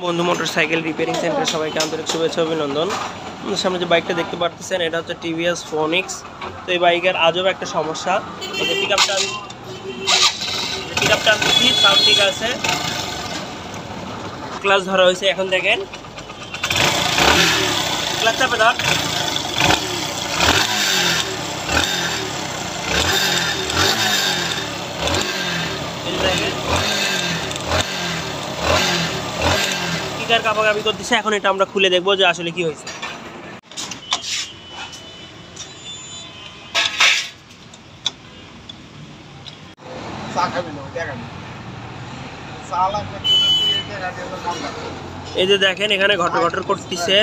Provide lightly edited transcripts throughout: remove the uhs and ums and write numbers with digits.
বন্ধু motorcycle repairing centre সবাইকে আন্তরিক শুভেচ্ছা অভিনন্দন। সামনে যে বাইকটা দেখতে পাচ্ছেন এটা হচ্ছে TVS fonex। তো এই বাইকের আজব একটা সমস্যা, এই যে পিকআপটা দিচ্ছি, সাউন্ড ঠিক আছে, ক্লাচ ধরা হয়েছে। এখন দেখেন ক্লাচ চাপে ধর, কিকার কাপাকাপি করতেছে। এখন এটা আমরা খুলে দেখবো যে আসলে কি হয়েছে। এই যে দেখেন এখানে ঘটর করতেছে,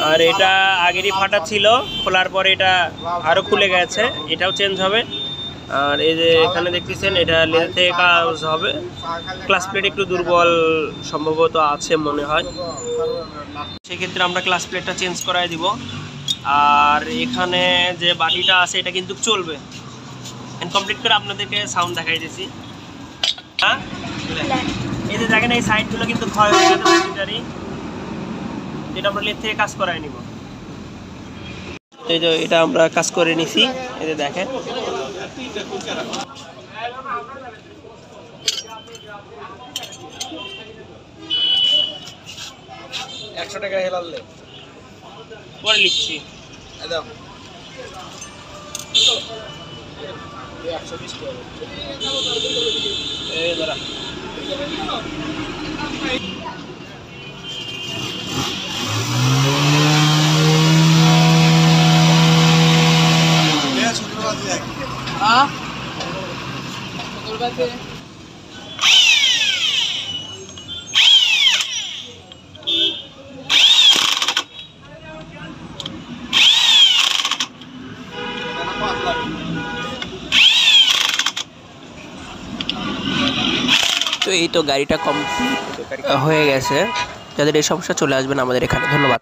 আর এটা আগেরই ফাটা ছিল, খোলার পরে এটা আরো খুলে গেছে, এটাও চেঞ্জ হবে। আর এই যে এখানে দেখতেছেন এটা লেজার থেকে কাজ হবে। ক্লাস প্লেট একটু দুর্বল সম্ভবত আছে মনে হয়, সেক্ষেত্রে আমরা ক্লাস প্লেটটা চেঞ্জ করাই দিব। আর এখানে যে বাটিটা আছে এটা কিন্তু চলবে। কমপ্লিট করে আপনাদেরকে সাউন্ড দেখাই দিয়েছি। হ্যাঁ, এই যে দেখেন এই সাইডগুলো কিন্তু ক্ষয় হয়ে গেছে, এটা আমরা লেজ থেকে কাজ করাই নিব। এই যে এটা আমরা কাজ করে নিছি, এই যে দেখেন ৳100 হেলালে পরে লিখছি। একদম 120 টাকা এই দাঁড়া। তো এই তো গাড়িটা কমপ্লিট হয়ে গেছে। যাদের এই সমস্যা চলে আসবেন আমাদের এখানে। ধন্যবাদ।